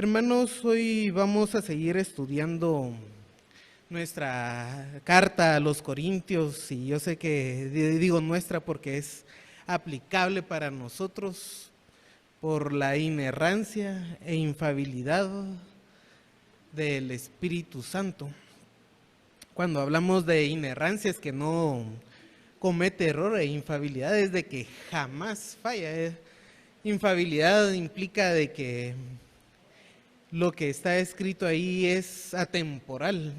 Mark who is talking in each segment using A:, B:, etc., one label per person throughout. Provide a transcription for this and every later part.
A: Hermanos, hoy vamos a seguir estudiando nuestra carta a los Corintios, y yo sé que digo nuestra porque es aplicable para nosotros por la inerrancia e infalibilidad del Espíritu Santo. Cuando hablamos de inerrancia es que no comete error, e infalibilidad es de que jamás falla. Infalibilidad implica de que lo que está escrito ahí es atemporal,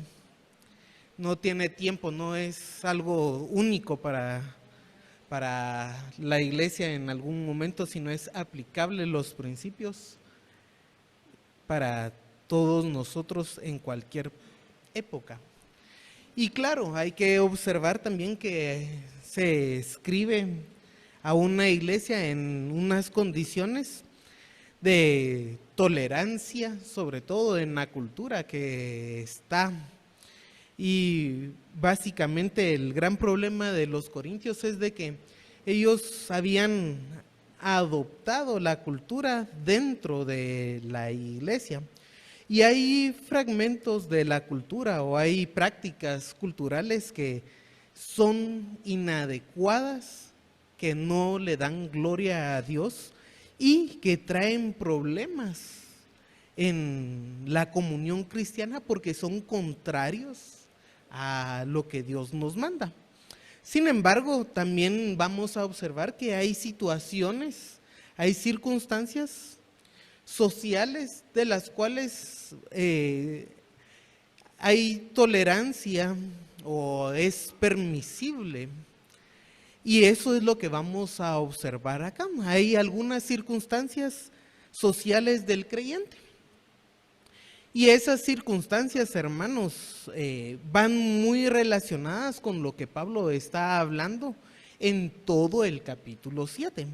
A: no tiene tiempo, no es algo único para la iglesia en algún momento, sino es aplicable los principios para todos nosotros en cualquier época. Y claro, hay que observar también que se escribe a una iglesia en unas condiciones de tolerancia, sobre todo en la cultura que está. Y básicamente el gran problema de los corintios es de que ellos habían adoptado la cultura dentro de la iglesia. Y hay fragmentos de la cultura o hay prácticas culturales que son inadecuadas, que no le dan gloria a Dios y que traen problemas en la comunión cristiana porque son contrarios a lo que Dios nos manda. Sin embargo, también vamos a observar que hay situaciones, hay circunstancias sociales de las cuales hay tolerancia o es permisible. Y eso es lo que vamos a observar acá. Hay algunas circunstancias sociales del creyente. Y esas circunstancias, hermanos, van muy relacionadas con lo que Pablo está hablando en todo el capítulo 7.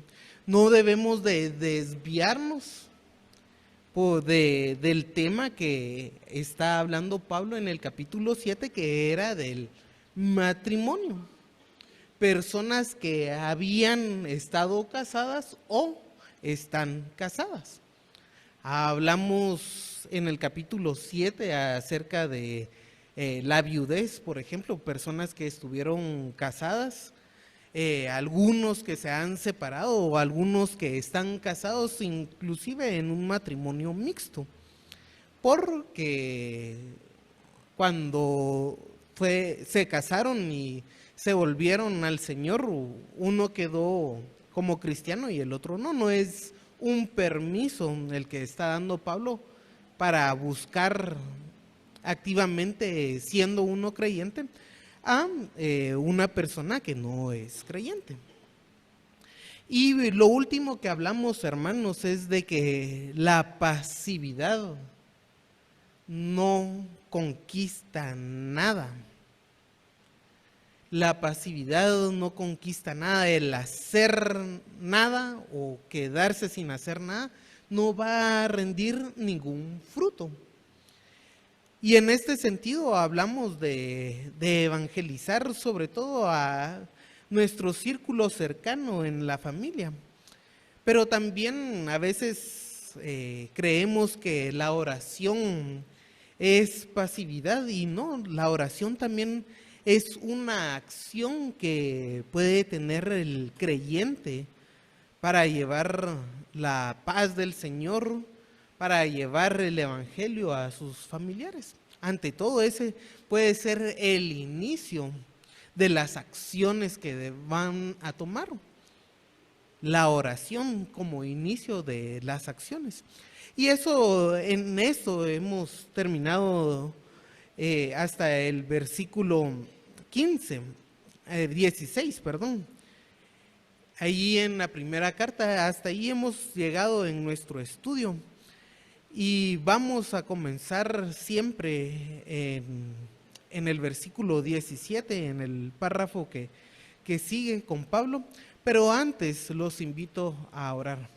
A: No debemos de desviarnos del tema que está hablando Pablo en el capítulo 7, que era del matrimonio. Personas que habían estado casadas o están casadas. Hablamos en el capítulo 7 acerca de la viudez, por ejemplo, personas que estuvieron casadas, algunos que se han separado o algunos que están casados inclusive en un matrimonio mixto, porque cuando se casaron y se volvieron al Señor, uno quedó como cristiano y el otro no. No es un permiso el que está dando Pablo para buscar activamente, siendo uno creyente, a una persona que no es creyente. Y lo último que hablamos, hermanos, es de que la pasividad no conquista nada. La pasividad no conquista nada, el hacer nada o quedarse sin hacer nada no va a rendir ningún fruto. Y en este sentido hablamos de evangelizar sobre todo a nuestro círculo cercano en la familia. Pero también a veces creemos que la oración es pasividad, y no, la oración también es una acción que puede tener el creyente para llevar la paz del Señor, para llevar el evangelio a sus familiares. Ante todo, ese puede ser el inicio de las acciones que van a tomar. La oración como inicio de las acciones. Y en eso hemos terminado hasta el versículo 16, perdón. Ahí en la primera carta, hasta ahí hemos llegado en nuestro estudio. Y vamos a comenzar siempre en el versículo 17, en el párrafo que sigue con Pablo. Pero antes los invito a orar.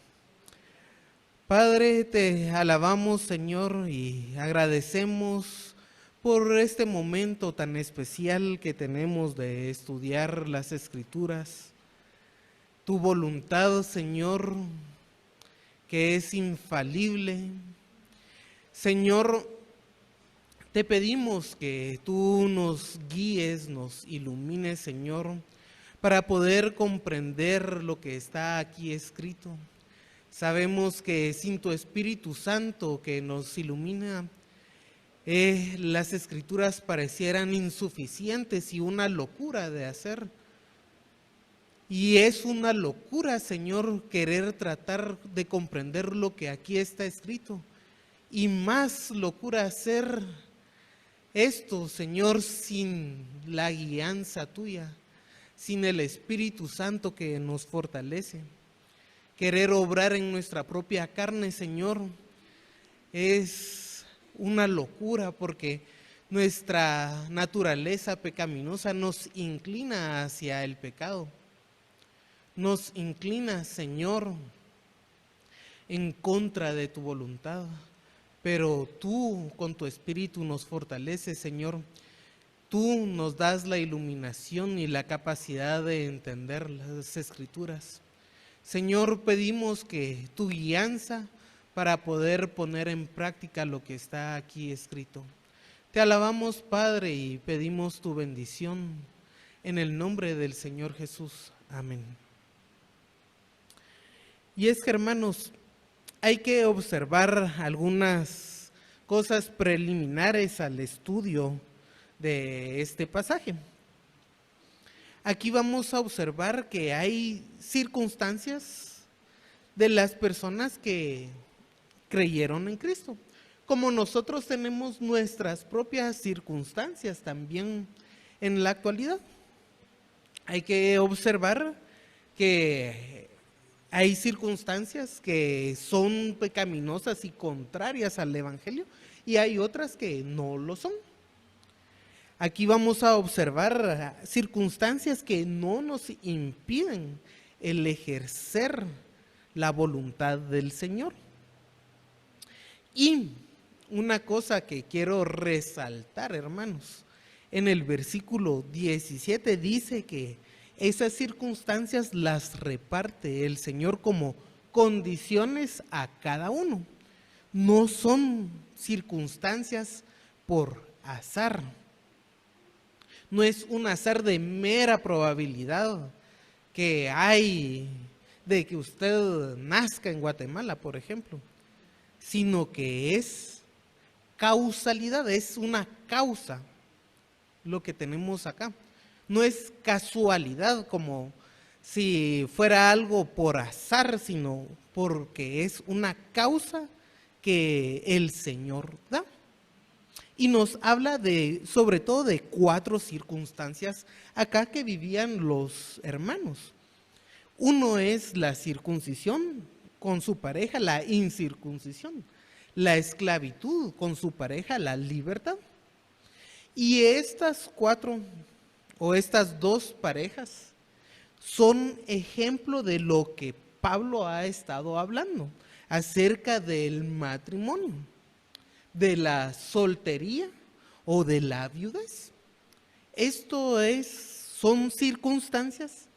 A: Padre, te alabamos, Señor, y agradecemos por este momento tan especial que tenemos de estudiar las Escrituras. Tu voluntad, Señor, que es infalible, Señor, te pedimos que tú nos guíes, nos ilumines, Señor, para poder comprender lo que está aquí escrito. Sabemos que sin tu Espíritu Santo que nos ilumina, las escrituras parecieran insuficientes y una locura de hacer. Y es una locura, Señor, querer tratar de comprender lo que aquí está escrito. Y más locura hacer esto, Señor, sin la guianza tuya, sin el Espíritu Santo que nos fortalece. Querer obrar en nuestra propia carne, Señor, es una locura porque nuestra naturaleza pecaminosa nos inclina hacia el pecado. Nos inclina, Señor, en contra de tu voluntad. Pero tú con tu Espíritu nos fortaleces, Señor. Tú nos das la iluminación y la capacidad de entender las Escrituras. Señor, pedimos que tu guianza para poder poner en práctica lo que está aquí escrito. Te alabamos, Padre, y pedimos tu bendición en el nombre del Señor Jesús. Amén. Y es que, hermanos, hay que observar algunas cosas preliminares al estudio de este pasaje. Aquí vamos a observar que hay circunstancias de las personas que creyeron en Cristo, como nosotros tenemos nuestras propias circunstancias también en la actualidad. Hay que observar que hay circunstancias que son pecaminosas y contrarias al Evangelio y hay otras que no lo son. Aquí vamos a observar circunstancias que no nos impiden el ejercer la voluntad del Señor. Y una cosa que quiero resaltar, hermanos, en el versículo 17 dice que esas circunstancias las reparte el Señor como condiciones a cada uno. No son circunstancias por azar. No es un azar de mera probabilidad que hay de que usted nazca en Guatemala, por ejemplo, sino que es causalidad, es una causa lo que tenemos acá. No es casualidad como si fuera algo por azar, sino porque es una causa que el Señor da. Y nos habla sobre todo de 4 circunstancias acá que vivían los hermanos. Uno es la circuncisión con su pareja, la incircuncisión, la esclavitud con su pareja, la libertad. Y estas 4 o estas 2 parejas son ejemplo de lo que Pablo ha estado hablando acerca del matrimonio, de la soltería o de la viudez. Son circunstancias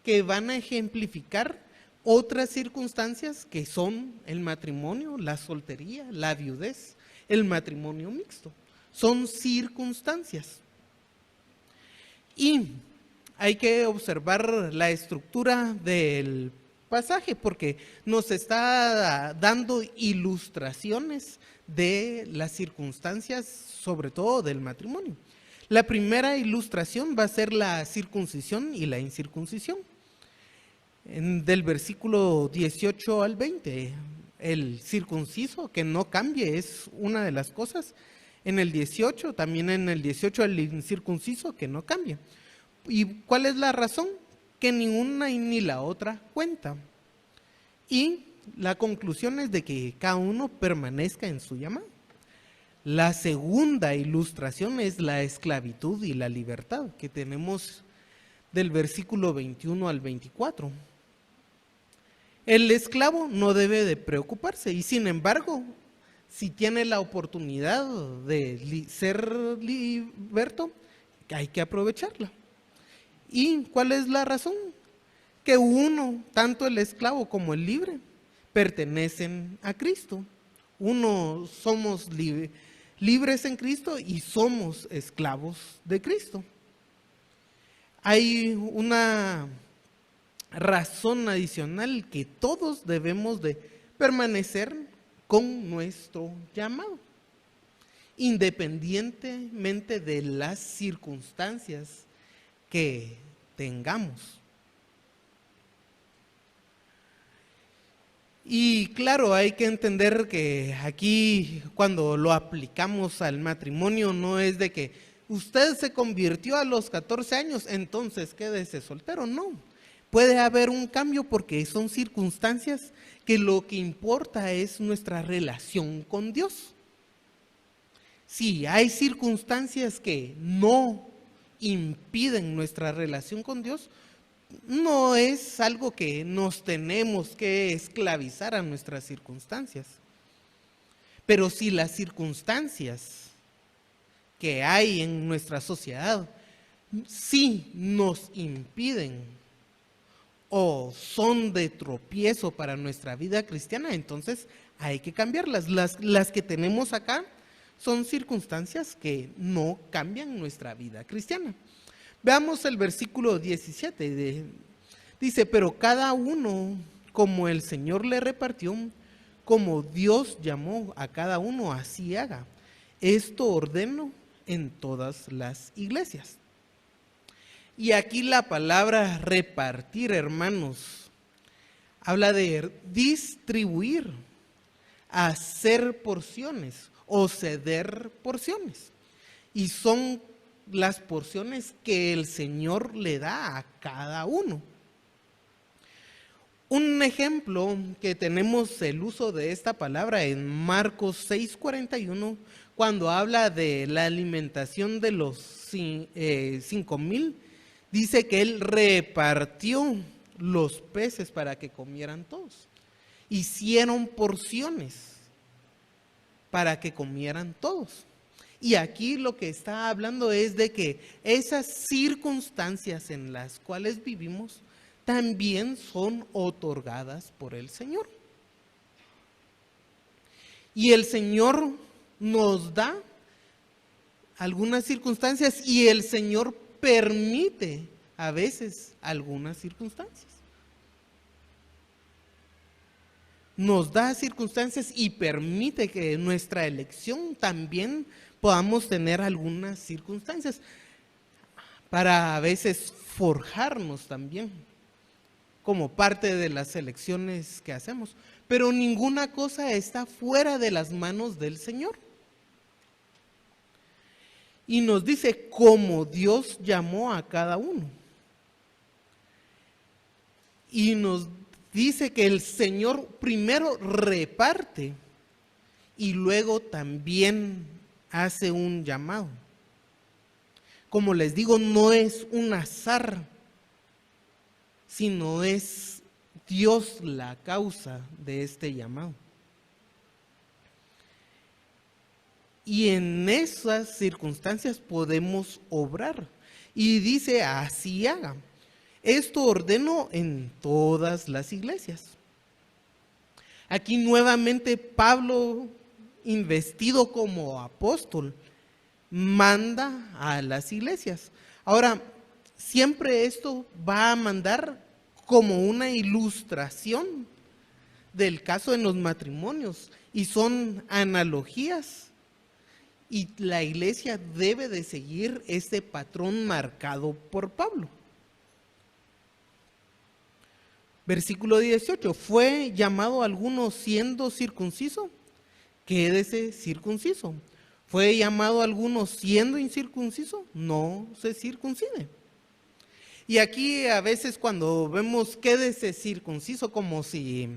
A: que van a ejemplificar otras circunstancias que son el matrimonio, la soltería, la viudez, el matrimonio mixto. Son circunstancias. Y hay que observar la estructura del pasaje porque nos está dando ilustraciones de las circunstancias, sobre todo del matrimonio. La primera ilustración va a ser la circuncisión y la incircuncisión. Del versículo 18 al 20, el circunciso que no cambie es una de las cosas. En el 18, también en el 18 el incircunciso que no cambia. ¿Y cuál es la razón? Que ni una ni la otra cuenta. Y la conclusión es de que cada uno permanezca en su llamado. La segunda ilustración es la esclavitud y la libertad que tenemos del versículo 21 al 24. El esclavo no debe de preocuparse y sin embargo, si tiene la oportunidad de ser liberto, hay que aprovecharla. ¿Y cuál es la razón? Que tanto el esclavo como el libre, pertenecen a Cristo. Uno, somos libres en Cristo y somos esclavos de Cristo. Hay una razón adicional que todos debemos de permanecer con nuestro llamado, independientemente de las circunstancias que tengamos. Y claro, hay que entender que aquí cuando lo aplicamos al matrimonio no es de que usted se convirtió a los 14 años, entonces quédese soltero, no. Puede haber un cambio porque son circunstancias que lo que importa es nuestra relación con Dios. Sí, hay circunstancias que no impiden nuestra relación con Dios, no es algo que nos tenemos que esclavizar a nuestras circunstancias. Pero si las circunstancias que hay en nuestra sociedad sí nos impiden o son de tropiezo para nuestra vida cristiana, entonces hay que cambiarlas. Las que tenemos acá son circunstancias que no cambian nuestra vida cristiana. Veamos el versículo 17. Dice, pero cada uno como el Señor le repartió, como Dios llamó a cada uno, así haga. Esto ordeno en todas las iglesias. Y aquí la palabra repartir, hermanos, habla de distribuir, hacer porciones o ceder porciones. Y son las porciones que el Señor le da a cada uno. Un ejemplo que tenemos el uso de esta palabra en Marcos 6:41, cuando habla de la alimentación de los 5,000, dice que Él repartió los peces para que comieran todos. Hicieron porciones para que comieran todos. Y aquí lo que está hablando es de que esas circunstancias en las cuales vivimos también son otorgadas por el Señor. Y el Señor nos da algunas circunstancias y el Señor permite a veces algunas circunstancias. Nos da circunstancias y permite que en nuestra elección también podamos tener algunas circunstancias para a veces forjarnos también como parte de las elecciones que hacemos. Pero ninguna cosa está fuera de las manos del Señor. Y nos dice cómo Dios llamó a cada uno. Y nos dice que el Señor primero reparte y luego también hace un llamado. Como les digo, no es un azar, sino es Dios la causa de este llamado. Y en esas circunstancias podemos obrar. Y dice, así haga. Esto ordeno en todas las iglesias. Aquí nuevamente Pablo, investido como apóstol, manda a las iglesias. Ahora, siempre esto va a mandar como una ilustración del caso en los matrimonios y son analogías. Y la iglesia debe de seguir este patrón marcado por Pablo. Versículo 18, ¿fue llamado alguno siendo circunciso? Quédese circunciso. ¿Fue llamado alguno siendo incircunciso? No se circuncide. Y aquí a veces cuando vemos quédese circunciso como si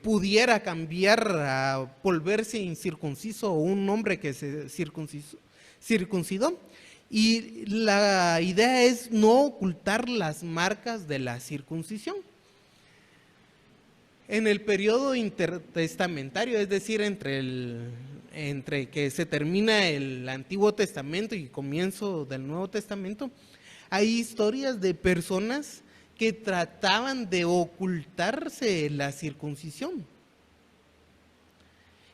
A: pudiera cambiar a volverse incircunciso un hombre que se circuncidó. Y la idea es no ocultar las marcas de la circuncisión. En el periodo intertestamentario, es decir, entre que se termina el Antiguo Testamento y comienzo del Nuevo Testamento, hay historias de personas que trataban de ocultarse la circuncisión.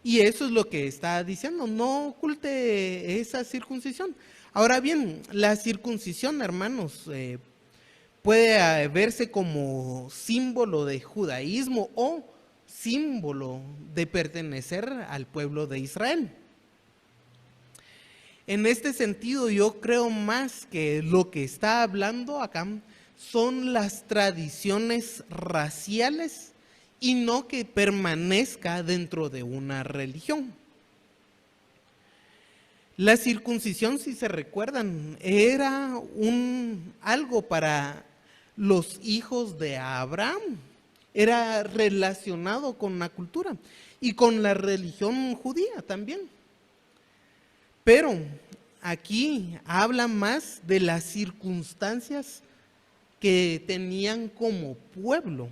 A: Y eso es lo que está diciendo, no oculte esa circuncisión. Ahora bien, la circuncisión, hermanos, puede verse como símbolo de judaísmo o símbolo de pertenecer al pueblo de Israel. En este sentido, yo creo más que lo que está hablando acá son las tradiciones raciales y no que permanezca dentro de una religión. La circuncisión, si se recuerdan, era algo para los hijos de Abraham. Era relacionado con la cultura y con la religión judía también. Pero aquí habla más de las circunstancias que tenían como pueblo.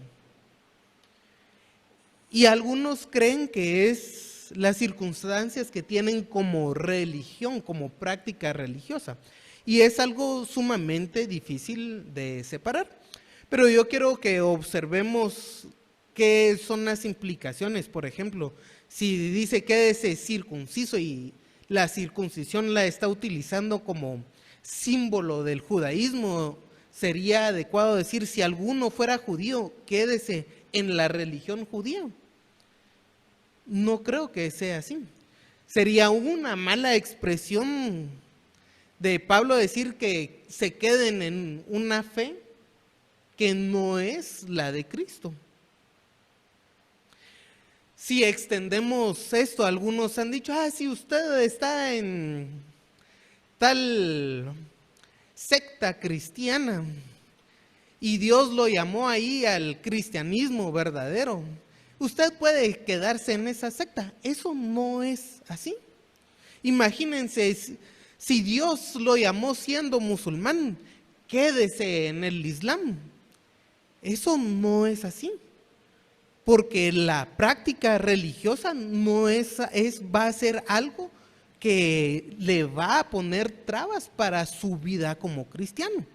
A: Y algunos creen que es las circunstancias que tienen como religión, como práctica religiosa. Y es algo sumamente difícil de separar. Pero yo quiero que observemos qué son las implicaciones. Por ejemplo, si dice quédese circunciso y la circuncisión la está utilizando como símbolo del judaísmo, sería adecuado decir, si alguno fuera judío, quédese en la religión judía. No creo que sea así. Sería una mala expresión de Pablo decir que se queden en una fe que no es la de Cristo. Si extendemos esto, algunos han dicho, si usted está en tal secta cristiana y Dios lo llamó ahí al cristianismo verdadero, usted puede quedarse en esa secta. Eso no es así. Imagínense, si Dios lo llamó siendo musulmán, quédese en el Islam. Eso no es así. Porque la práctica religiosa no va a ser algo que le va a poner trabas para su vida como cristiano.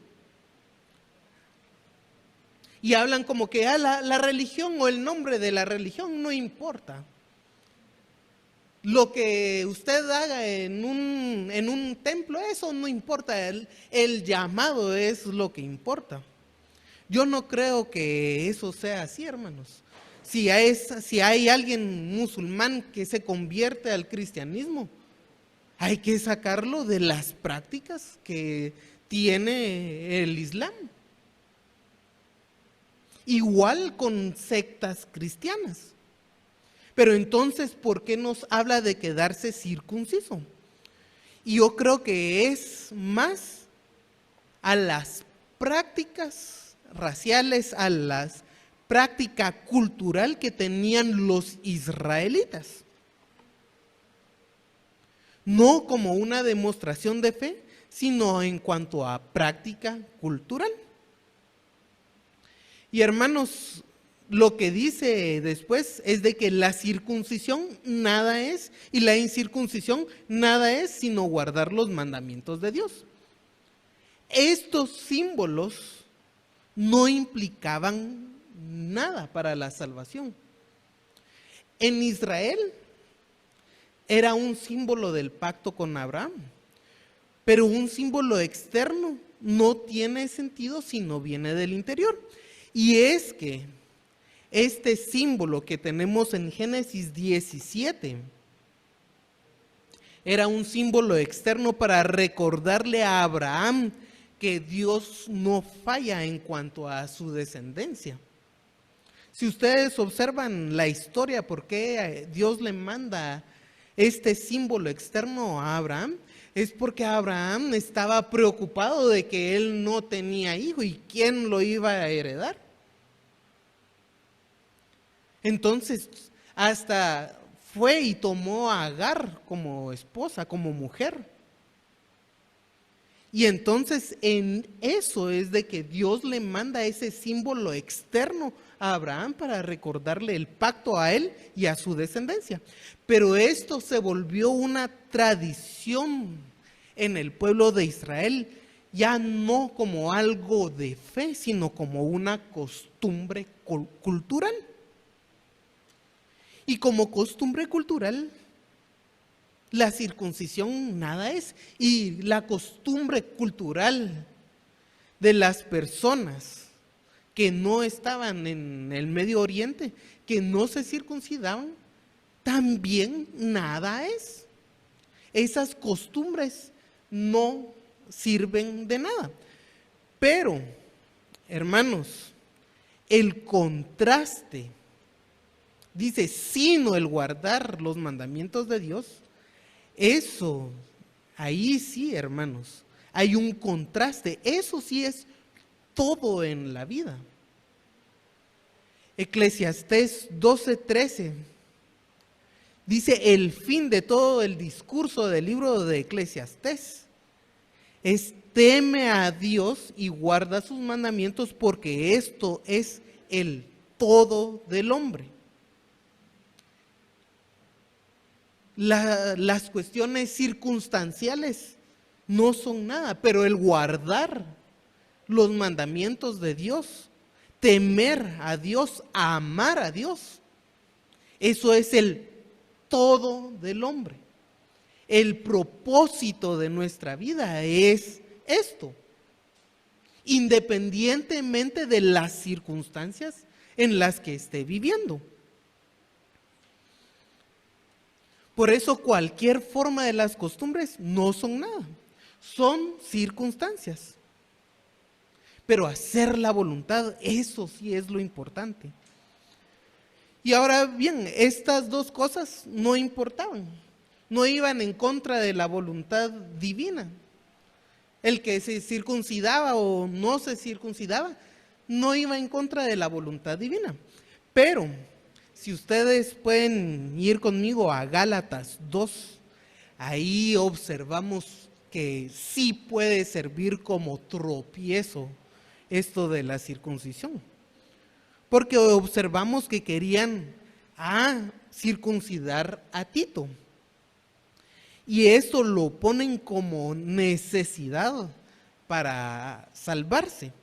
A: Y hablan como que la religión o el nombre de la religión no importa. Lo que usted haga en un templo, eso no importa. El llamado es lo que importa. Yo no creo que eso sea así, hermanos. Si hay alguien musulmán que se convierte al cristianismo, hay que sacarlo de las prácticas que tiene el Islam. Igual con sectas cristianas. Pero entonces, ¿por qué nos habla de quedarse circunciso? Y yo creo que es más a las prácticas raciales, a las práctica cultural que tenían los israelitas. No como una demostración de fe, sino en cuanto a práctica cultural. Y hermanos, lo que dice después es de que la circuncisión nada es y la incircuncisión nada es sino guardar los mandamientos de Dios. Estos símbolos no implicaban nada para la salvación. En Israel era un símbolo del pacto con Abraham, pero un símbolo externo no tiene sentido si no viene del interior. Y es que este símbolo que tenemos en Génesis 17 era un símbolo externo para recordarle a Abraham que Dios no falla en cuanto a su descendencia. Si ustedes observan la historia, por qué Dios le manda este símbolo externo a Abraham, es porque Abraham estaba preocupado de que él no tenía hijo y quién lo iba a heredar. Entonces, hasta fue y tomó a Agar como esposa, como mujer. Y entonces en eso es de que Dios le manda ese símbolo externo a Abraham para recordarle el pacto a él y a su descendencia. Pero esto se volvió una tradición en el pueblo de Israel, ya no como algo de fe, sino como una costumbre cultural. Y como costumbre cultural, la circuncisión nada es. Y la costumbre cultural de las personas que no estaban en el Medio Oriente, que no se circuncidaban, también nada es. Esas costumbres no sirven de nada. Pero, hermanos, el contraste, dice, sino el guardar los mandamientos de Dios, eso, ahí sí, hermanos, hay un contraste. Eso sí es todo en la vida. Eclesiastés 12:13 dice, el fin de todo el discurso del libro de Eclesiastés es: teme a Dios y guarda sus mandamientos, porque esto es el todo del hombre. Las cuestiones circunstanciales no son nada, pero el guardar los mandamientos de Dios, temer a Dios, amar a Dios, eso es el todo del hombre. El propósito de nuestra vida es esto, independientemente de las circunstancias en las que esté viviendo. Por eso cualquier forma de las costumbres no son nada, son circunstancias. Pero hacer la voluntad, eso sí es lo importante. Y ahora bien, estas dos cosas no importaban, no iban en contra de la voluntad divina. El que se circuncidaba o no se circuncidaba no iba en contra de la voluntad divina. Pero si ustedes pueden ir conmigo a Gálatas 2, ahí observamos que sí puede servir como tropiezo esto de la circuncisión. Porque observamos que querían circuncidar a Tito. Y esto lo ponen como necesidad para salvarse.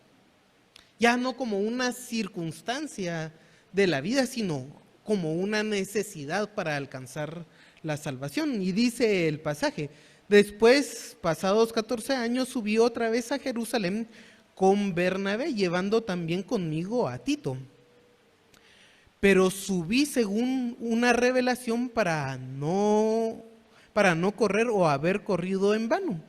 A: Ya no como una circunstancia de la vida, sino como una necesidad para alcanzar la salvación. Y dice el pasaje, después, pasados 14 años, subí otra vez a Jerusalén con Bernabé, llevando también conmigo a Tito. Pero subí según una revelación para no correr o haber corrido en vano.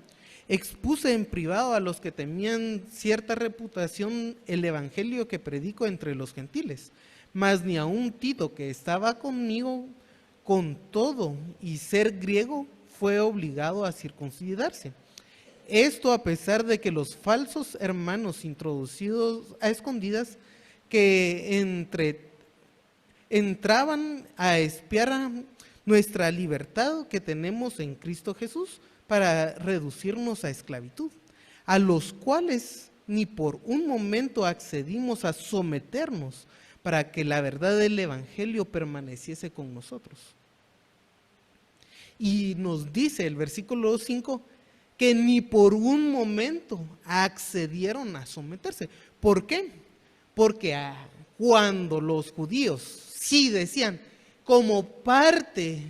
A: Expuse en privado a los que temían cierta reputación el evangelio que predico entre los gentiles, mas ni aun Tito, que estaba conmigo, con todo y ser griego, fue obligado a circuncidarse. Esto a pesar de que los falsos hermanos introducidos a escondidas que entraban a espiar nuestra libertad que tenemos en Cristo Jesús para reducirnos a esclavitud, a los cuales ni por un momento accedimos a someternos para que la verdad del evangelio permaneciese con nosotros. Y nos dice el versículo 5 que ni por un momento accedieron a someterse. ¿Por qué? Porque cuando los judíos sí decían, como parte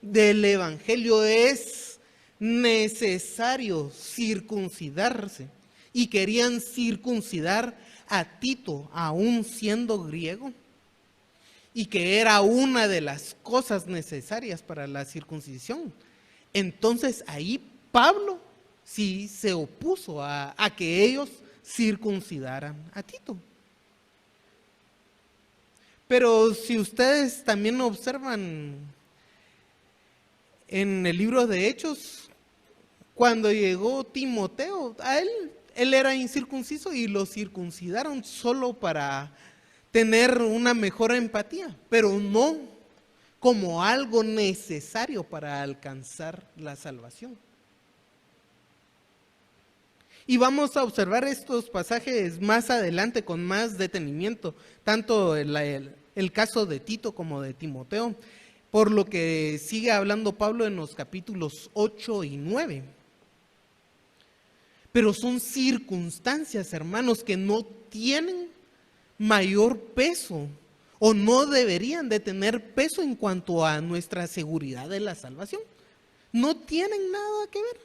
A: del evangelio es necesario circuncidarse, y querían circuncidar a Tito aún siendo griego, y que era una de las cosas necesarias para la circuncisión. Entonces ahí Pablo sí se opuso a que ellos circuncidaran a Tito. Pero si ustedes también observan en el libro de Hechos, cuando llegó Timoteo, a él era incircunciso y lo circuncidaron solo para tener una mejor empatía, pero no como algo necesario para alcanzar la salvación. Y vamos a observar estos pasajes más adelante con más detenimiento, tanto el caso de Tito como de Timoteo, por lo que sigue hablando Pablo en los capítulos 8 y 9. Pero son circunstancias, hermanos, que no tienen mayor peso o no deberían de tener peso en cuanto a nuestra seguridad de la salvación. No tienen nada que ver.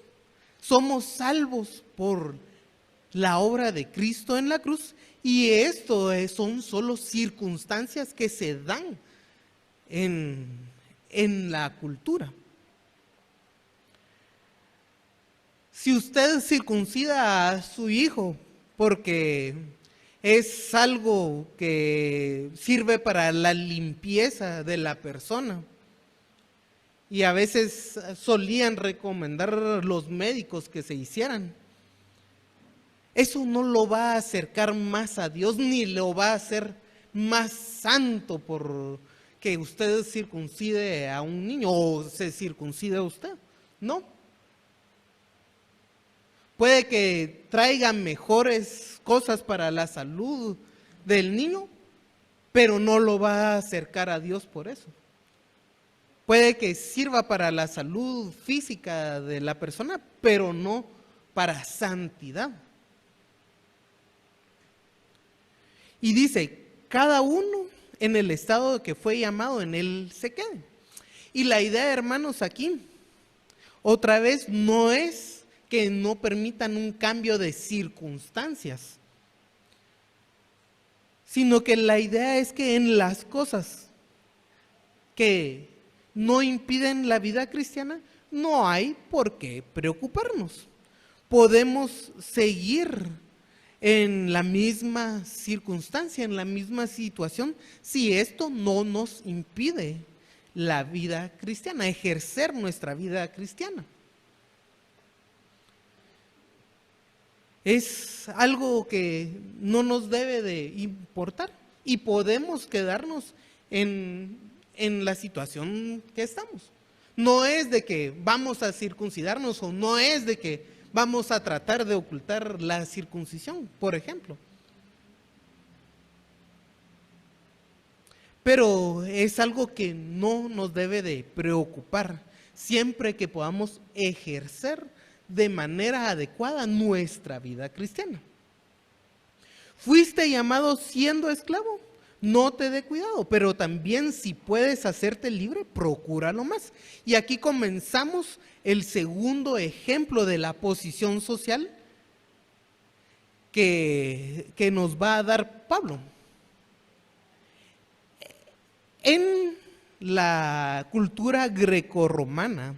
A: Somos salvos por la obra de Cristo en la cruz, y esto son solo circunstancias que se dan en la cultura. Si usted circuncida a su hijo porque es algo que sirve para la limpieza de la persona, y a veces solían recomendar los médicos que se hicieran, eso no lo va a acercar más a Dios ni lo va a hacer más santo por que usted circuncide a un niño o se circuncide a usted. No. Puede que traiga mejores cosas para la salud del niño, pero no lo va a acercar a Dios por eso. Puede que sirva para la salud física de la persona, pero no para santidad. Y dice, cada uno en el estado que fue llamado, en él se quede. Y la idea, hermanos, aquí, otra vez, no es que no permitan un cambio de circunstancias, sino que la idea es que en las cosas que no impiden la vida cristiana, no hay por qué preocuparnos. Podemos seguir en la misma circunstancia, en la misma situación, si esto no nos impide la vida cristiana, ejercer nuestra vida cristiana. Es algo que no nos debe de importar y podemos quedarnos en la situación que estamos. No es de que vamos a circuncidarnos o no es de que vamos a tratar de ocultar la circuncisión, por ejemplo. Pero es algo que no nos debe de preocupar siempre que podamos ejercer de manera adecuada nuestra vida cristiana. Fuiste llamado siendo esclavo, no te dé cuidado, pero también si puedes hacerte libre, procúralo más. Y aquí comenzamos el segundo ejemplo de la posición social que nos va a dar Pablo. En la cultura grecorromana,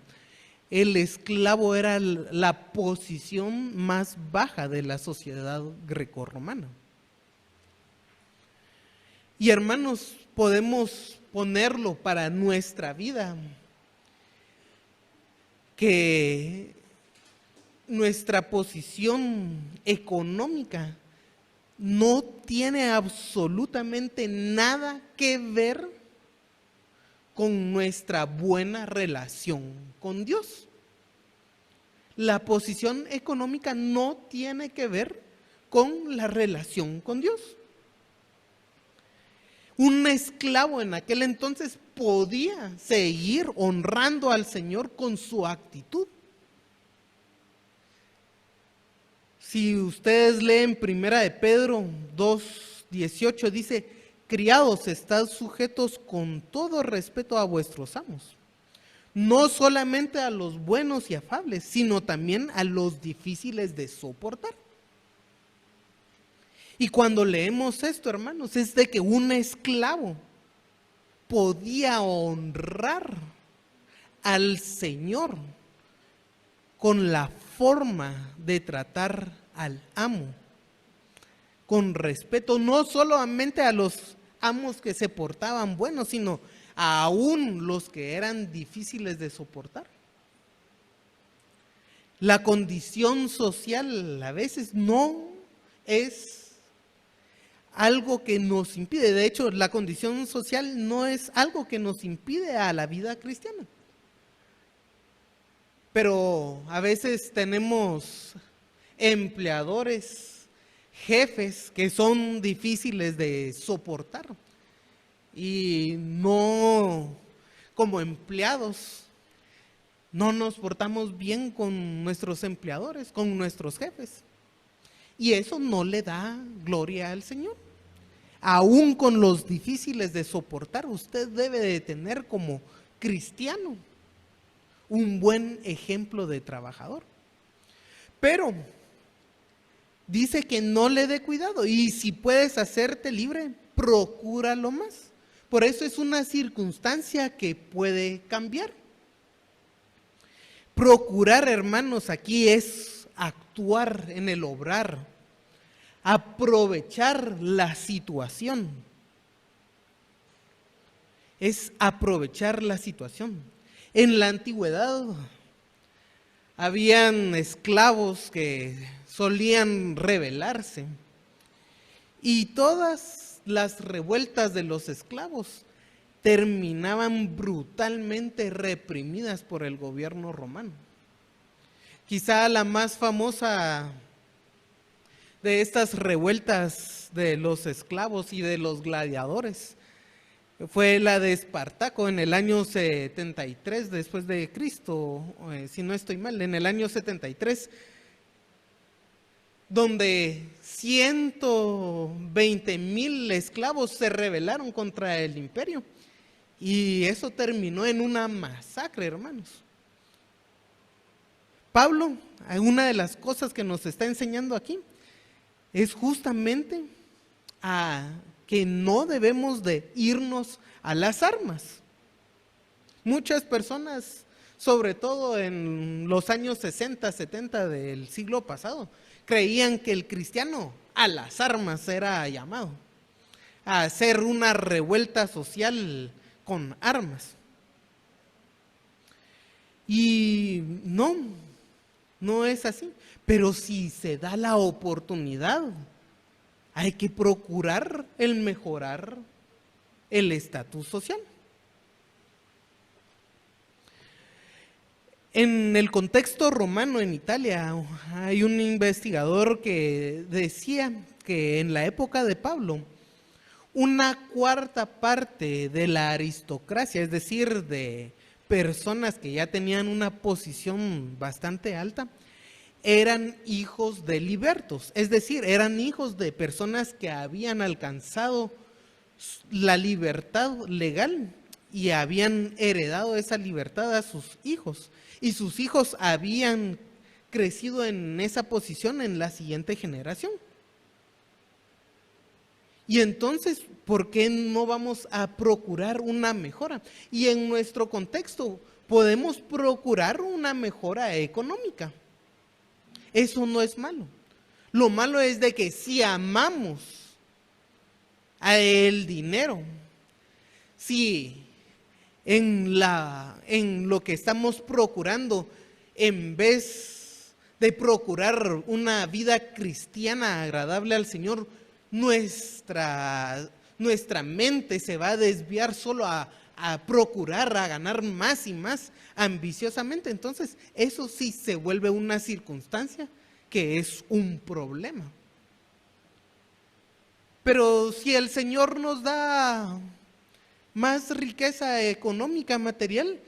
A: el esclavo era la posición más baja de la sociedad grecorromana. Y hermanos, podemos ponerlo para nuestra vida, que nuestra posición económica no tiene absolutamente nada que ver con nuestra buena relación con Dios. La posición económica no tiene que ver con la relación con Dios. Un esclavo en aquel entonces podía seguir honrando al Señor con su actitud. Si ustedes leen Primera de Pedro 2:18, dice: criados, estad sujetos con todo respeto a vuestros amos, no solamente a los buenos y afables, sino también a los difíciles de soportar. Y cuando leemos esto, hermanos, es de que un esclavo podía honrar al Señor con la forma de tratar al amo, con respeto, no solamente a los amos que se portaban buenos, sino aún los que eran difíciles de soportar. La condición social a veces no es algo que nos impide. De hecho, la condición social no es algo que nos impide a la vida cristiana. Pero a veces tenemos empleadores, jefes que son difíciles de soportar. Y no, como empleados, no nos portamos bien con nuestros empleadores, con nuestros jefes. Y eso no le da gloria al Señor. aún con los difíciles de soportar, usted debe de tener como cristiano un buen ejemplo de trabajador. Pero dice que no le dé cuidado, y si puedes hacerte libre, procúralo más. Por eso es una circunstancia que puede cambiar. Procurar, hermanos, aquí es actuar en el obrar, aprovechar la situación. Es aprovechar la situación. En la antigüedad habían esclavos que solían rebelarse, y todas las revueltas de los esclavos terminaban brutalmente reprimidas por el gobierno romano. Quizá la más famosa de estas revueltas de los esclavos y de los gladiadores fue la de Espartaco en el año 73 después de Cristo, si no estoy mal, en el año 73, donde 120,000 esclavos se rebelaron contra el imperio, y eso terminó en una masacre, hermanos. Pablo, una de las cosas que nos está enseñando aquí es justamente que no debemos de irnos a las armas. Muchas personas, sobre todo en los años 60, 70 del siglo pasado, creían que el cristiano a las armas era llamado, a hacer una revuelta social con armas. Y no es así. Pero si se da la oportunidad, hay que procurar el mejorar el estatus social. En el contexto romano en Italia, hay un investigador que decía que en la época de Pablo, una cuarta parte de la aristocracia, es decir, de personas que ya tenían una posición bastante alta, eran hijos de libertos, es decir, eran hijos de personas que habían alcanzado la libertad legal y habían heredado esa libertad a sus hijos, y sus hijos habían crecido en esa posición en la siguiente generación. Y entonces, ¿por qué no vamos a procurar una mejora? Y en nuestro contexto podemos procurar una mejora económica. Eso no es malo. Lo malo es de que si amamos el dinero, si en lo que estamos procurando, en vez de procurar una vida cristiana agradable al Señor, nuestra mente se va a desviar solo a procurar, a ganar más y más ambiciosamente, entonces eso sí se vuelve una circunstancia que es un problema. Pero si el Señor nos da más riqueza económica, material,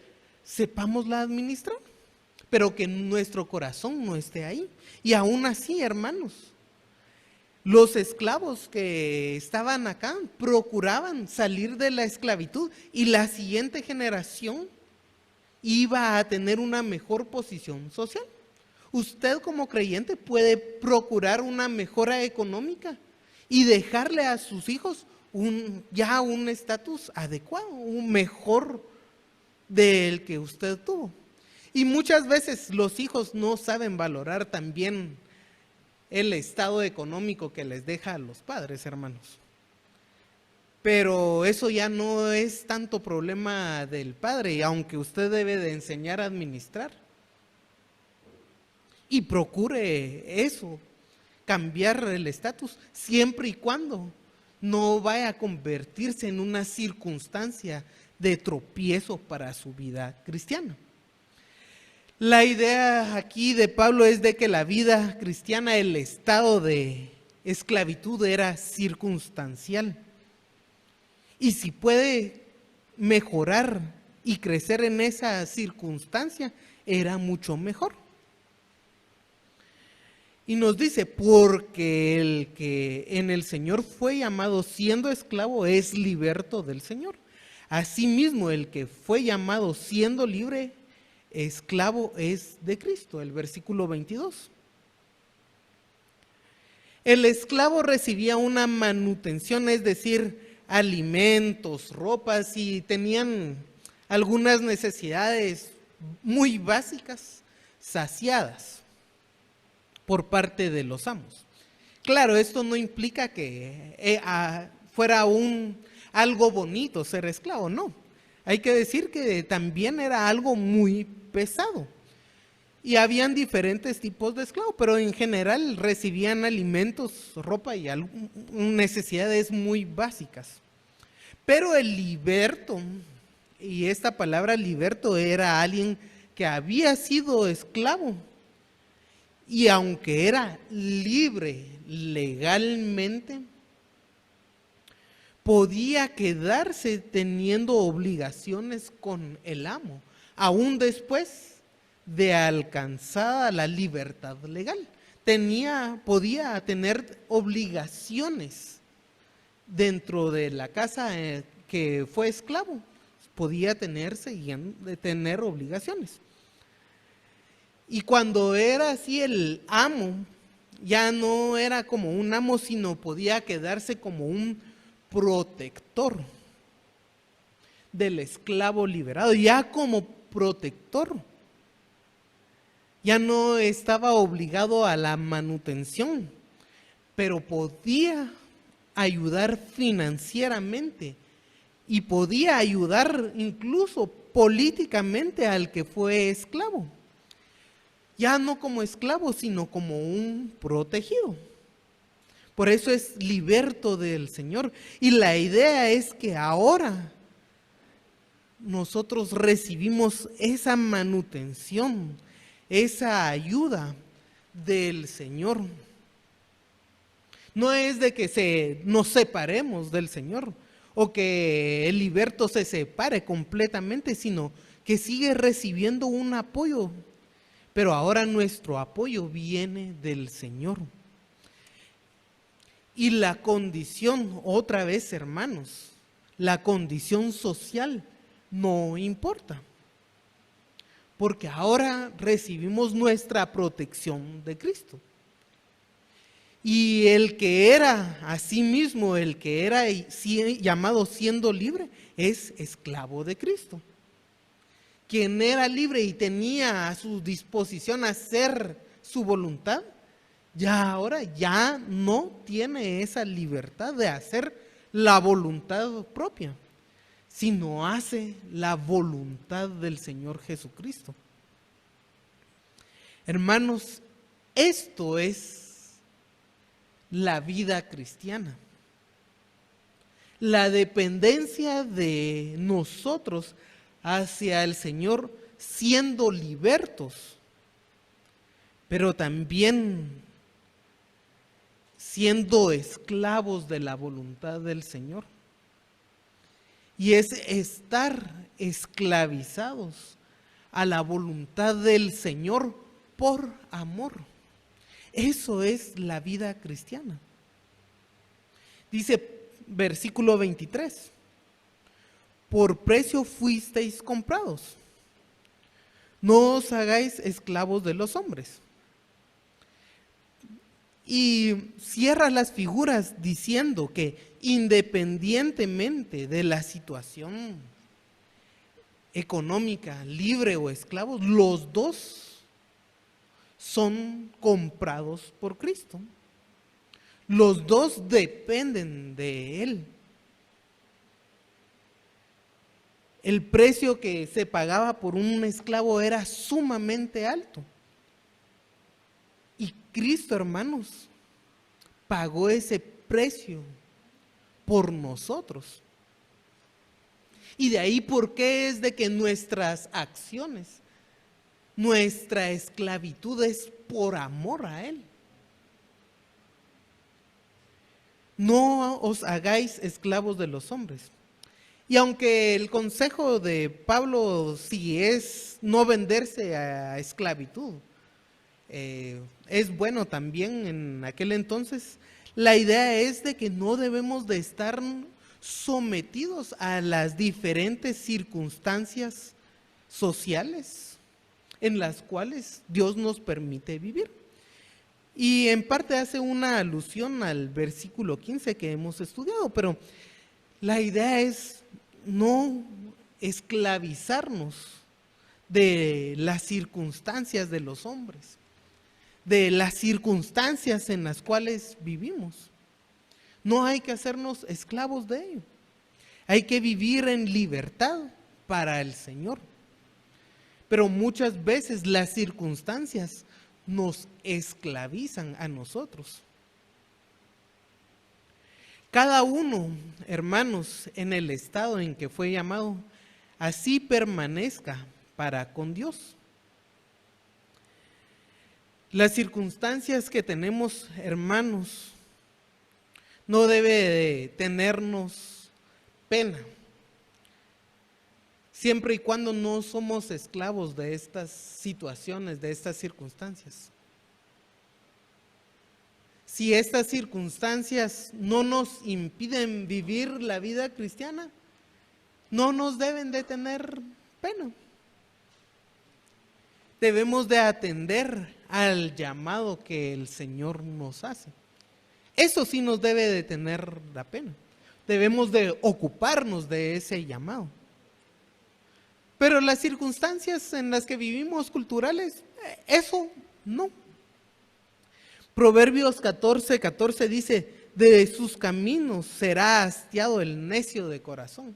A: sepámosla administrar, pero que nuestro corazón no esté ahí. Y aún así, hermanos, los esclavos que estaban acá procuraban salir de la esclavitud, y la siguiente generación iba a tener una mejor posición social. Usted como creyente puede procurar una mejora económica y dejarle a sus hijos un estatus adecuado, un mejor del que usted tuvo. Y muchas veces los hijos no saben valorar también el estado económico que les deja a los padres, hermanos. Pero eso ya no es tanto problema del padre, aunque usted debe de enseñar a administrar. Y procure eso, cambiar el estatus, siempre y cuando no vaya a convertirse en una circunstancia de tropiezo para su vida cristiana. La idea aquí de Pablo es de que la vida cristiana, el estado de esclavitud era circunstancial. Y si puede mejorar y crecer en esa circunstancia, era mucho mejor. Y nos dice, porque el que en el Señor fue llamado siendo esclavo es liberto del Señor. Asimismo, el que fue llamado siendo libre, esclavo es de Cristo. El versículo 22. El esclavo recibía una manutención, es decir, alimentos, ropas, y tenían algunas necesidades muy básicas saciadas por parte de los amos. Claro, esto no implica que fuera algo bonito ser esclavo, no. Hay que decir que también era algo muy pesado. Y habían diferentes tipos de esclavos, pero en general recibían alimentos, ropa y necesidades muy básicas. Pero el liberto, y esta palabra liberto era alguien que había sido esclavo, y aunque era libre legalmente, podía quedarse teniendo obligaciones con el amo, aún después de alcanzada la libertad legal. Podía tener obligaciones dentro de la casa que fue esclavo, podía tener obligaciones. Y cuando era así el amo, ya no era como un amo, sino podía quedarse como un protector del esclavo liberado, ya como protector. Ya no estaba obligado a la manutención, pero podía ayudar financieramente y podía ayudar incluso políticamente al que fue esclavo. Ya no como esclavo, sino como un protegido. Por eso es liberto del Señor. Y la idea es que ahora nosotros recibimos esa manutención, esa ayuda del Señor. No es de que nos separemos del Señor o que el liberto se separe completamente, sino que sigue recibiendo un apoyo. Pero ahora nuestro apoyo viene del Señor. Y la condición, otra vez hermanos, la condición social no importa. Porque ahora recibimos nuestra protección de Cristo. Y el que era, asimismo, el que era llamado siendo libre, es esclavo de Cristo. Quien era libre y tenía a su disposición hacer su voluntad, ya ahora ya no tiene esa libertad de hacer la voluntad propia, sino hace la voluntad del Señor Jesucristo. Hermanos, esto es la vida cristiana. La dependencia de nosotros hacia el Señor siendo libertos, pero también siendo esclavos de la voluntad del Señor. Y es estar esclavizados a la voluntad del Señor por amor. Eso es la vida cristiana. Dice versículo 23, por precio fuisteis comprados, no os hagáis esclavos de los hombres. Y cierra las figuras diciendo que independientemente de la situación económica, libre o esclavos, los dos son comprados por Cristo. Los dos dependen de Él. El precio que se pagaba por un esclavo era sumamente alto. Y Cristo, hermanos, pagó ese precio por nosotros. Y de ahí, ¿por qué es de que nuestras acciones, nuestra esclavitud es por amor a Él? No os hagáis esclavos de los hombres. Y aunque el consejo de Pablo sí es no venderse a esclavitud, es bueno también en aquel entonces. La idea es de que no debemos de estar sometidos a las diferentes circunstancias sociales en las cuales Dios nos permite vivir. Y en parte hace una alusión al versículo 15 que hemos estudiado, pero la idea es no esclavizarnos de las circunstancias de los hombres, de las circunstancias en las cuales vivimos. No hay que hacernos esclavos de ello. Hay que vivir en libertad para el Señor. Pero muchas veces las circunstancias nos esclavizan a nosotros. Cada uno, hermanos, en el estado en que fue llamado, así permanezca para con Dios. Las circunstancias que tenemos, hermanos, no debe de tenernos pena, siempre y cuando no somos esclavos de estas situaciones, de estas circunstancias. Si estas circunstancias no nos impiden vivir la vida cristiana, no nos deben de tener pena. Debemos de atender al llamado que el Señor nos hace. Eso sí nos debe de tener la pena. Debemos de ocuparnos de ese llamado. Pero las circunstancias en las que vivimos culturales, eso no. Proverbios 14:14 dice, de sus caminos será hastiado el necio de corazón.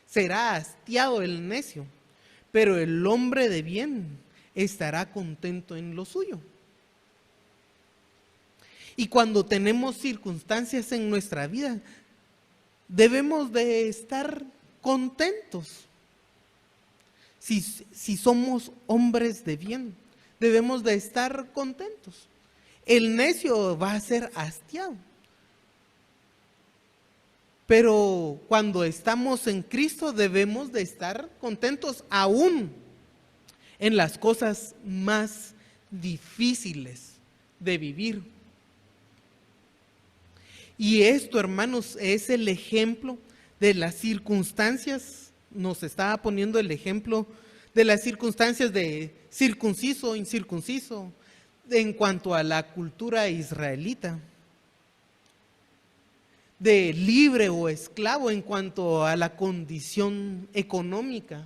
A: Será hastiado el necio, pero el hombre de bien estará contento en lo suyo. Y cuando tenemos circunstancias en nuestra vida, debemos de estar contentos. Si somos hombres de bien, debemos de estar contentos. El necio va a ser hastiado. Pero cuando estamos en Cristo debemos de estar contentos aún en las cosas más difíciles de vivir. Y esto, hermanos, es el ejemplo de las circunstancias. Nos estaba poniendo el ejemplo de las circunstancias de circunciso, incircunciso, en cuanto a la cultura israelita, de libre o esclavo en cuanto a la condición económica,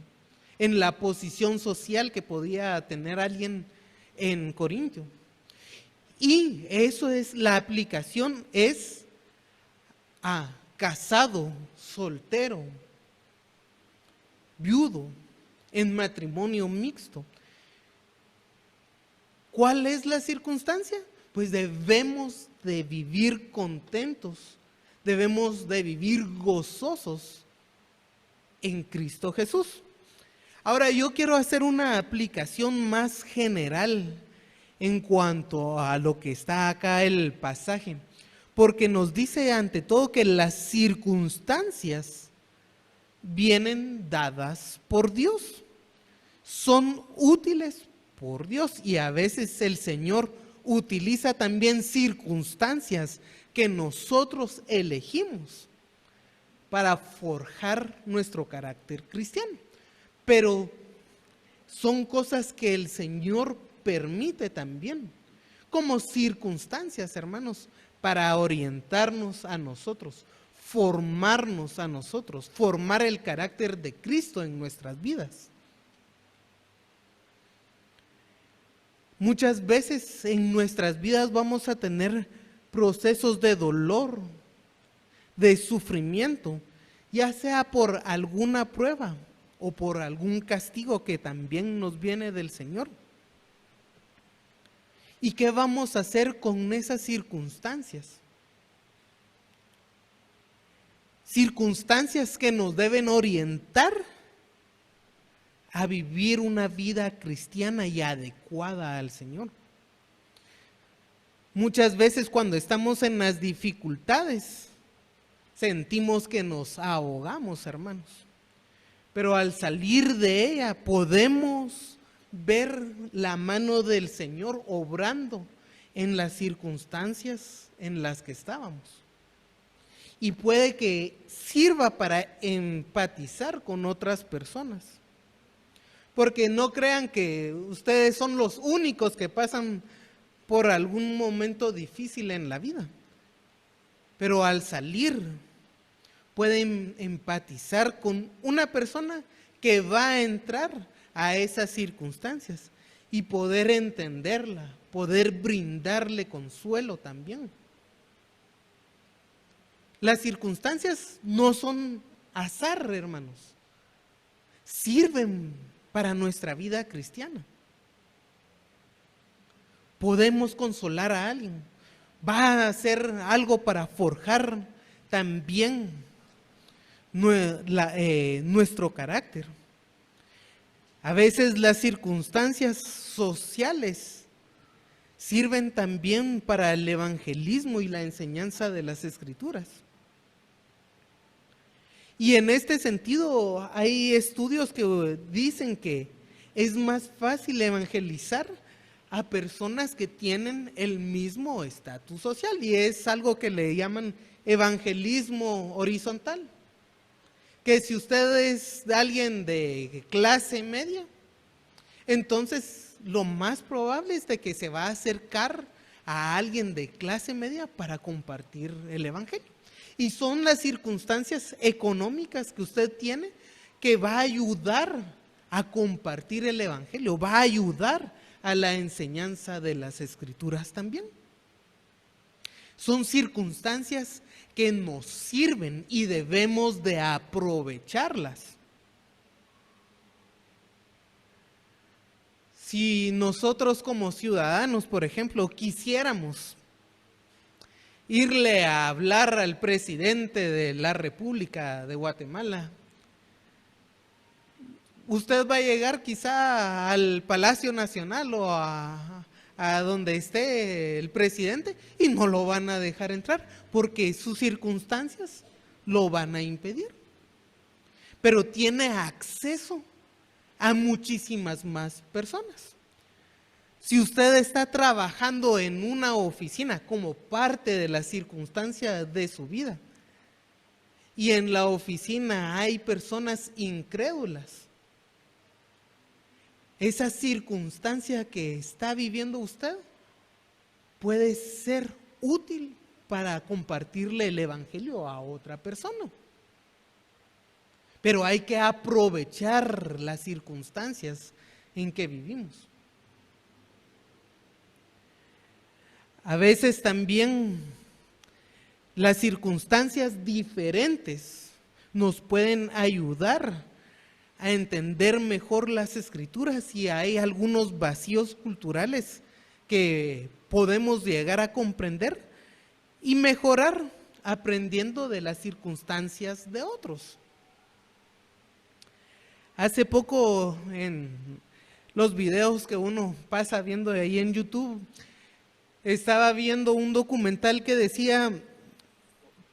A: en la posición social que podía tener alguien en Corintio. Y eso es, la aplicación es a casado, soltero, viudo, en matrimonio mixto. ¿Cuál es la circunstancia? Pues debemos de vivir contentos, debemos de vivir gozosos en Cristo Jesús. Ahora yo quiero hacer una aplicación más general en cuanto a lo que está acá el pasaje, porque nos dice ante todo que las circunstancias vienen dadas por Dios, son útiles por Dios, y a veces el Señor utiliza también circunstancias que nosotros elegimos para forjar nuestro carácter cristiano. Pero son cosas que el Señor permite también como circunstancias, hermanos, para orientarnos a nosotros, formarnos a nosotros, formar el carácter de Cristo en nuestras vidas. Muchas veces en nuestras vidas vamos a tener procesos de dolor, de sufrimiento, ya sea por alguna prueba o por algún castigo que también nos viene del Señor. ¿Y qué vamos a hacer con esas circunstancias? Circunstancias que nos deben orientar a vivir una vida cristiana y adecuada al Señor. Muchas veces cuando estamos en las dificultades, sentimos que nos ahogamos, hermanos. Pero al salir de ella podemos ver la mano del Señor obrando en las circunstancias en las que estábamos. Y puede que sirva para empatizar con otras personas. Porque no crean que ustedes son los únicos que pasan por algún momento difícil en la vida. Pero al salir, pueden empatizar con una persona que va a entrar a esas circunstancias y poder entenderla, poder brindarle consuelo también. Las circunstancias no son azar, hermanos. Sirven para nuestra vida cristiana. Podemos consolar a alguien. Va a hacer algo para forjar también nuestro carácter. A veces las circunstancias sociales sirven también para el evangelismo y la enseñanza de las Escrituras. Y en este sentido hay estudios que dicen que es más fácil evangelizar a personas que tienen el mismo estatus social, y es algo que le llaman evangelismo horizontal. Que si usted es alguien de clase media, entonces lo más probable es de que se va a acercar a alguien de clase media para compartir el evangelio. Y son las circunstancias económicas que usted tiene que va a ayudar a compartir el evangelio, va a ayudar a la enseñanza de las Escrituras también. Son circunstancias que nos sirven y debemos de aprovecharlas. Si nosotros como ciudadanos, por ejemplo, quisiéramos irle a hablar al presidente de la República de Guatemala, usted va a llegar quizá al Palacio Nacional o a donde esté el presidente y no lo van a dejar entrar porque sus circunstancias lo van a impedir. Pero tiene acceso a muchísimas más personas. Si usted está trabajando en una oficina como parte de la circunstancia de su vida y en la oficina hay personas incrédulas, esa circunstancia que está viviendo usted puede ser útil para compartirle el evangelio a otra persona. Pero hay que aprovechar las circunstancias en que vivimos. A veces también las circunstancias diferentes nos pueden ayudar a entender mejor las Escrituras, y hay algunos vacíos culturales que podemos llegar a comprender y mejorar aprendiendo de las circunstancias de otros. Hace poco, en los videos que uno pasa viendo ahí en YouTube, estaba viendo un documental que decía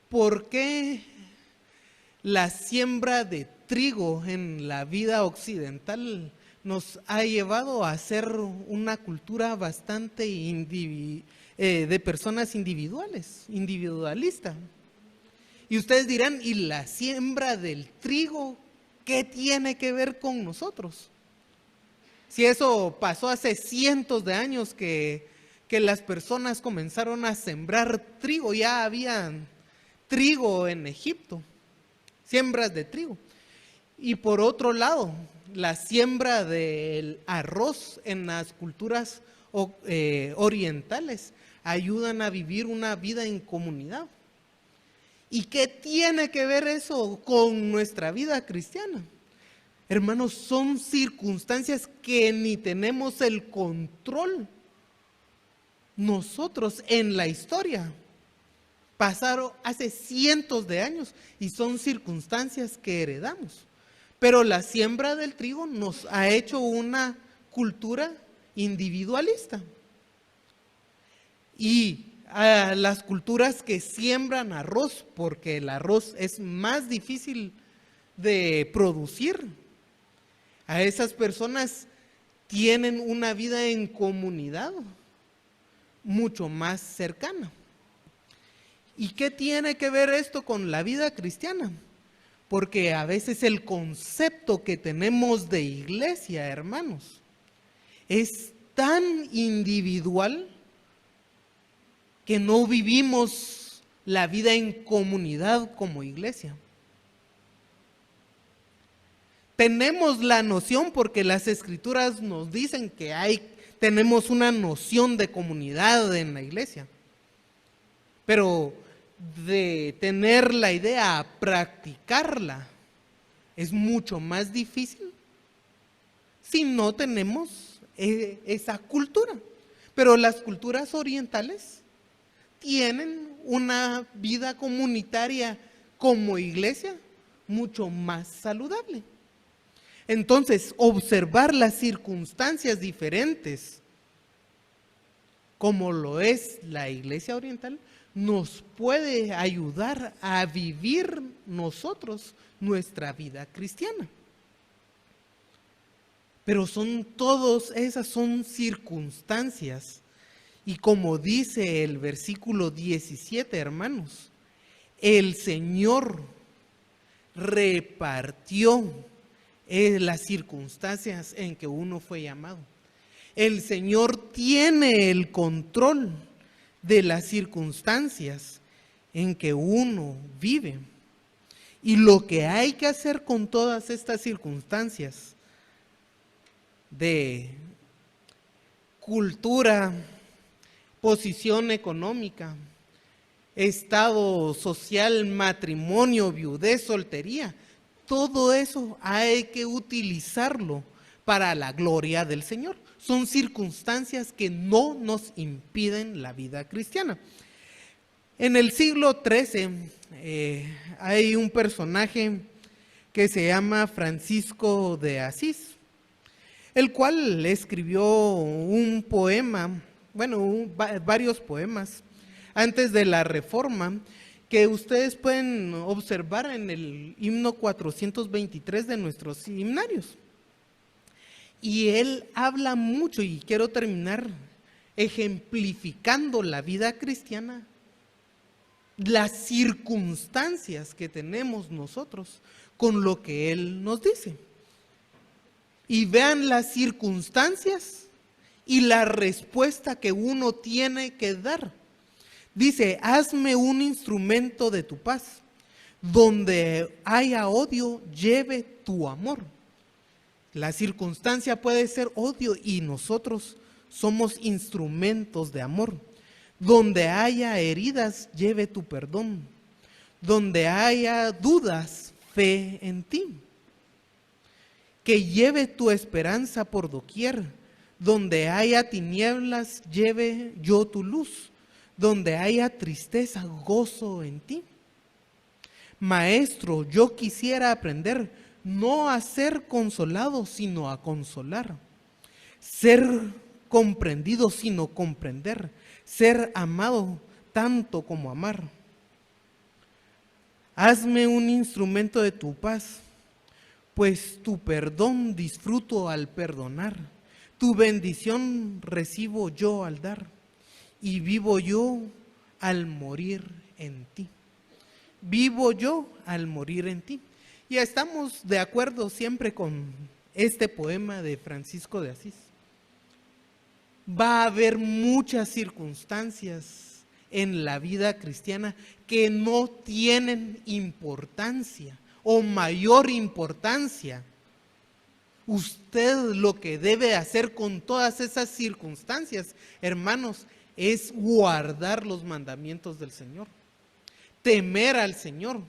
A: ¿por qué la siembra de trigo en la vida occidental nos ha llevado a ser una cultura bastante de personas individualista? Y ustedes dirán, ¿y la siembra del trigo qué tiene que ver con nosotros? Si eso pasó hace cientos de años que las personas comenzaron a sembrar trigo, ya había trigo en Egipto, siembras de trigo. Y por otro lado, la siembra del arroz en las culturas orientales ayudan a vivir una vida en comunidad. ¿Y qué tiene que ver eso con nuestra vida cristiana? Hermanos, son circunstancias que ni tenemos el control. Nosotros en la historia pasaron hace cientos de años y son circunstancias que heredamos. Pero la siembra del trigo nos ha hecho una cultura individualista. Y a las culturas que siembran arroz, porque el arroz es más difícil de producir, a esas personas tienen una vida en comunidad mucho más cercana. ¿Y qué tiene que ver esto con la vida cristiana? Porque a veces el concepto que tenemos de iglesia, hermanos, es tan individual que no vivimos la vida en comunidad como iglesia. Tenemos la noción porque las escrituras nos dicen que tenemos una noción de comunidad en la iglesia. Pero de tener la idea a practicarla es mucho más difícil si no tenemos esa cultura. Pero las culturas orientales tienen una vida comunitaria como iglesia mucho más saludable. Entonces, observar las circunstancias diferentes, como lo es la iglesia oriental, nos puede ayudar a vivir nosotros nuestra vida cristiana. Pero esas son circunstancias. Y como dice el versículo 17, hermanos, el Señor repartió las circunstancias en que uno fue llamado. El Señor tiene el control de las circunstancias en que uno vive. Y lo que hay que hacer con todas estas circunstancias de cultura, posición económica, estado social, matrimonio, viudez, soltería, todo eso hay que utilizarlo para la gloria del Señor. Son circunstancias que no nos impiden la vida cristiana. En el siglo XIII hay un personaje que se llama Francisco de Asís, el cual escribió un poema, varios poemas antes de la Reforma, que ustedes pueden observar en el himno 423 de nuestros himnarios. Y él habla mucho, y quiero terminar ejemplificando la vida cristiana, las circunstancias que tenemos nosotros con lo que él nos dice. Y vean las circunstancias y la respuesta que uno tiene que dar. Dice, hazme un instrumento de tu paz, donde haya odio, lleve tu amor. La circunstancia puede ser odio y nosotros somos instrumentos de amor. Donde haya heridas, lleve tu perdón. Donde haya dudas, fe en ti. Que lleve tu esperanza por doquier. Donde haya tinieblas, lleve yo tu luz. Donde haya tristeza, gozo en ti. Maestro, yo quisiera aprender no a ser consolado, sino a consolar. Ser comprendido, sino comprender. Ser amado tanto como amar. Hazme un instrumento de tu paz, pues tu perdón disfruto al perdonar. Tu bendición recibo yo al dar. Y vivo yo al morir en ti. Vivo yo al morir en ti. Y estamos de acuerdo siempre con este poema de Francisco de Asís. Va a haber muchas circunstancias en la vida cristiana que no tienen importancia o mayor importancia. Usted lo que debe hacer con todas esas circunstancias, hermanos, es guardar los mandamientos del Señor, temer al Señor.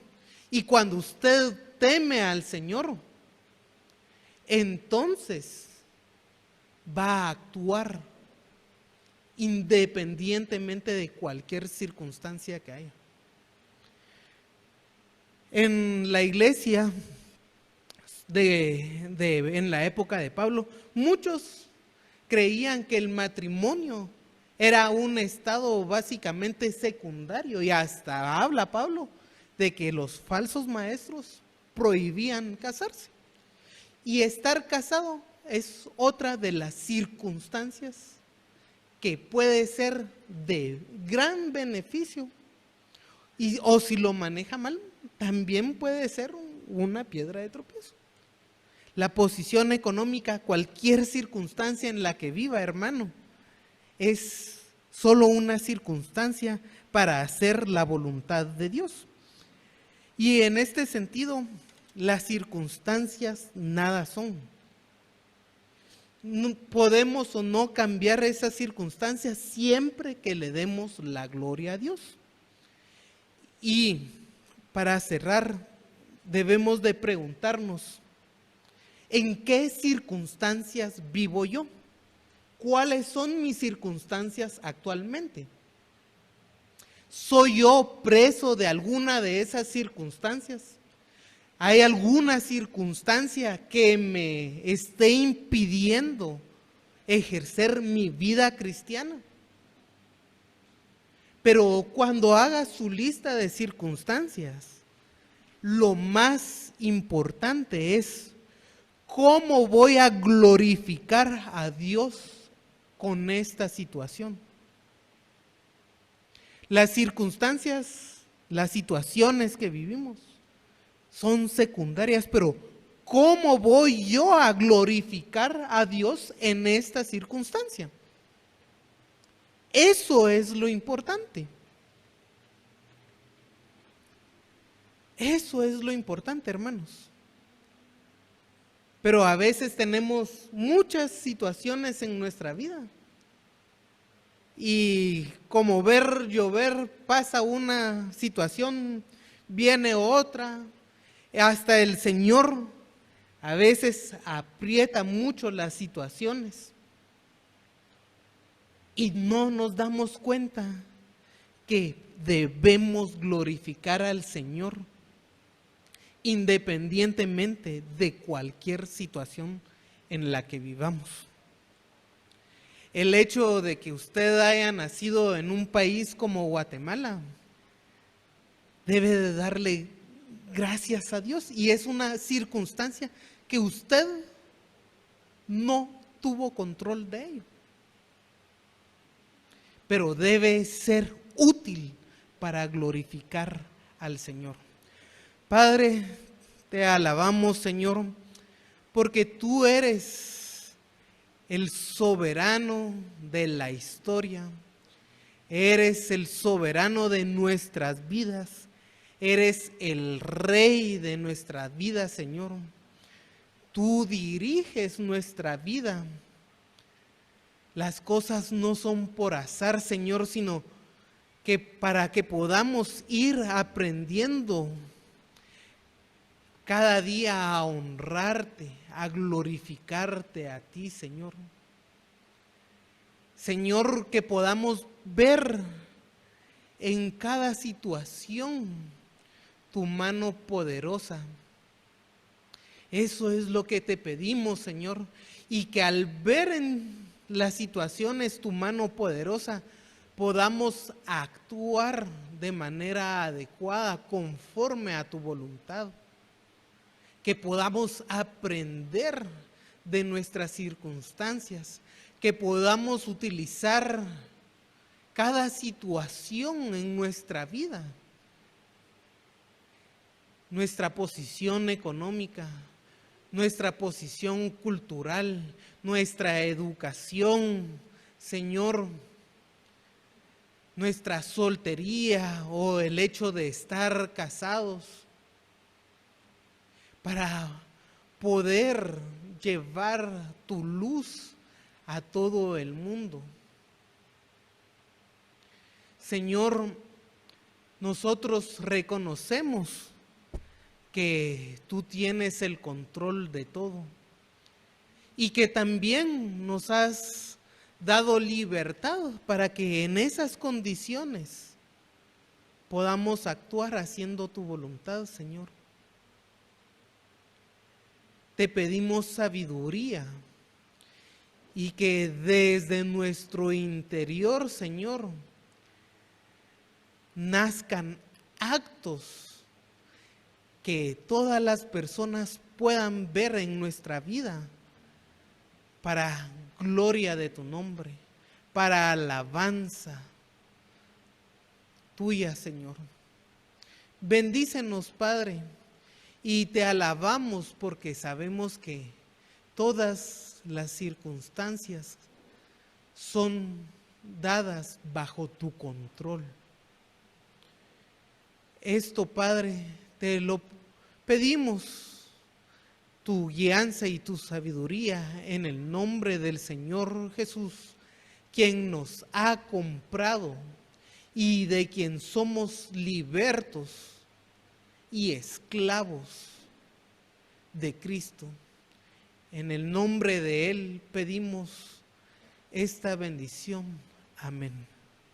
A: Y cuando usted teme al Señor, entonces va a actuar independientemente de cualquier circunstancia que haya. En la iglesia en la época de Pablo, muchos creían que el matrimonio era un estado básicamente secundario, y hasta habla Pablo de que los falsos maestros prohibían casarse. Y estar casado es otra de las circunstancias que puede ser de gran beneficio o si lo maneja mal, también puede ser una piedra de tropiezo. La posición económica, cualquier circunstancia en la que viva, hermano, es solo una circunstancia para hacer la voluntad de Dios. Y en este sentido, las circunstancias nada son. No podemos o no cambiar esas circunstancias siempre que le demos la gloria a Dios. Y para cerrar, debemos de preguntarnos, ¿en qué circunstancias vivo yo? ¿Cuáles son mis circunstancias actualmente? ¿Soy yo preso de alguna de esas circunstancias? ¿Hay alguna circunstancia que me esté impidiendo ejercer mi vida cristiana? Pero cuando haga su lista de circunstancias, lo más importante es cómo voy a glorificar a Dios con esta situación. Las circunstancias, las situaciones que vivimos son secundarias, pero ¿cómo voy yo a glorificar a Dios en esta circunstancia? Eso es lo importante. Eso es lo importante, hermanos. Pero a veces tenemos muchas situaciones en nuestra vida. Y como ver llover, pasa una situación, viene otra. Hasta el Señor a veces aprieta mucho las situaciones. Y no nos damos cuenta que debemos glorificar al Señor independientemente de cualquier situación en la que vivamos. El hecho de que usted haya nacido en un país como Guatemala debe de darle gracias a Dios, y es una circunstancia que usted no tuvo control de ello, pero debe ser útil para glorificar al Señor. Padre, te alabamos, Señor, porque tú eres el soberano de la historia, eres el soberano de nuestras vidas, eres el rey de nuestra vida, Señor. Tú diriges nuestra vida. Las cosas no son por azar, Señor, sino que para que podamos ir aprendiendo cada día a honrarte, a glorificarte a ti, Señor. Señor, que podamos ver en cada situación tu mano poderosa. Eso es lo que te pedimos, Señor, y que al ver en las situaciones tu mano poderosa, podamos actuar de manera adecuada, conforme a tu voluntad. Que podamos aprender de nuestras circunstancias, que podamos utilizar cada situación en nuestra vida, nuestra posición económica, nuestra posición cultural, nuestra educación, Señor, nuestra soltería o el hecho de estar casados, para poder llevar tu luz a todo el mundo. Señor, nosotros reconocemos que tú tienes el control de todo y que también nos has dado libertad para que en esas condiciones podamos actuar haciendo tu voluntad, Señor. Te pedimos sabiduría y que desde nuestro interior, Señor, nazcan actos que todas las personas puedan ver en nuestra vida para gloria de tu nombre, para alabanza tuya, Señor. Bendícenos, Padre, y te alabamos porque sabemos que todas las circunstancias son dadas bajo tu control. Esto, Padre, te lo pedimos, tu guianza y tu sabiduría en el nombre del Señor Jesús, quien nos ha comprado y de quien somos libertos y esclavos de Cristo. En el nombre de Él pedimos esta bendición. Amén.